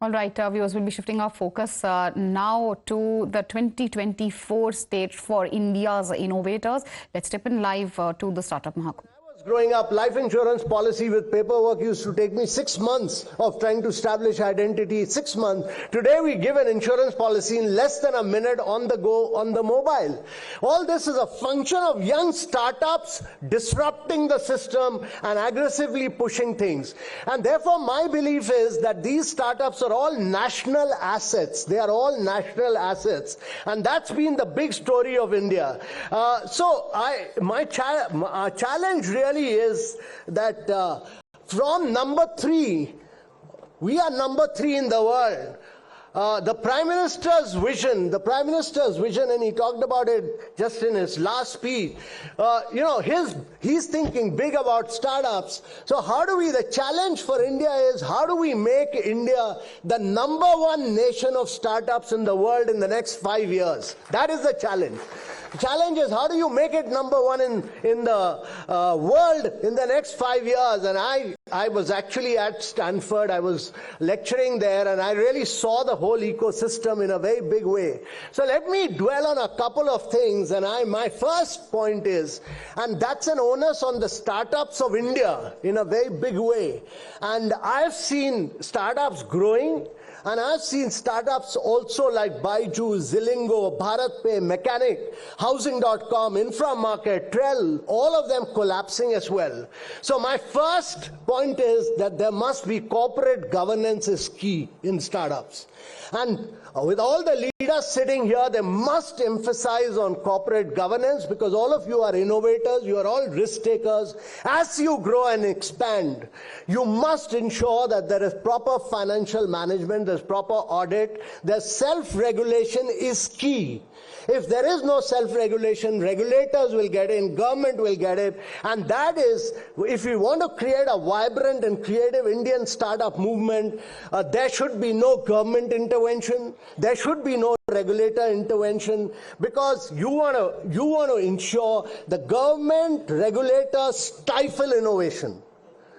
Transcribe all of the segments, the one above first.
All right, viewers, we'll be shifting our focus now to the 2024 stage for India's innovators. Let's step in live to the startup Mahakumbh. Growing up, life insurance policy with paperwork used to take me 6 months of trying to establish identity. 6 months. Today we give an insurance policy in less than a minute on the go, on the mobile. All this is a function of young startups disrupting the system and aggressively pushing things. And therefore my belief is that these startups are all national assets. They are all national assets. And that's been the big story of India. My challenge really is that from number 3, we are number 3 in the world. The Prime Minister's vision, and he talked about it just in his last speech, he's thinking big about startups. So the challenge for India is, how do we make India the number 1 nation of startups in the world in the next 5 years? That is the challenge. The challenge is, how do you make it number 1 in the world in the next 5 years? And I was actually at Stanford. I was lecturing there, and I really saw the whole ecosystem in a very big way. So let me dwell on a couple of things. And my first point is, and that's an onus on the startups of India in a very big way. And I've seen startups growing, and I've seen startups also like Byju, Zilingo, BharatPe, Mechanic, Housing.com, Inframarket, Trell, all of them collapsing as well. So my first point is that there must be corporate governance is key in startups. And with all the leaders sitting here, they must emphasize on corporate governance, because all of you are innovators, you are all risk takers. As you grow and expand, you must ensure that there is proper financial management, there's proper audit, there's self-regulation is key. If there is no self-regulation, regulators will get in, government will get it, and that is, if we want to create a vibrant and creative Indian startup movement, there should be no government intervention, there should be no regulator intervention, because you want to ensure the government regulators stifle innovation.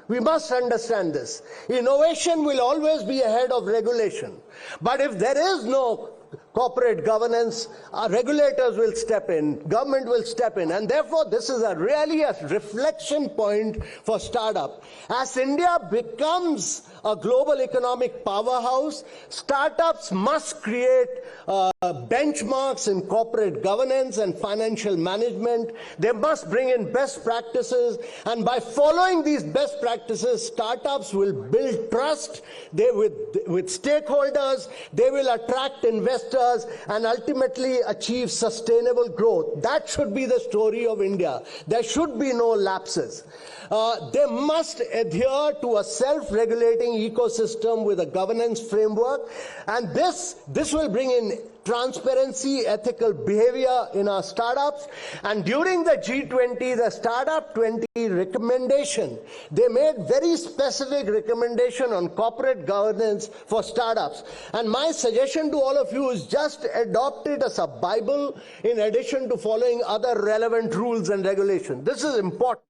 We must understand this. Innovation will always be ahead of regulation. But if there is no corporate governance, regulators will step in, government will step in, and therefore this is really a reflection point for startup. As India becomes a global economic powerhouse, startups must create benchmarks in corporate governance and financial management. They must bring in best practices, and by following these best practices, startups will build trust with stakeholders, they will attract investors, and ultimately achieve sustainable growth. That should be the story of India. There should be no lapses. They must adhere to a self-regulating ecosystem with a governance framework, and this will bring in transparency, ethical behavior in our startups. And during the G20, the Startup 20 recommendation, they made very specific recommendation on corporate governance for startups. And my suggestion to all of you is just adopt it as a Bible in addition to following other relevant rules and regulations. This is important.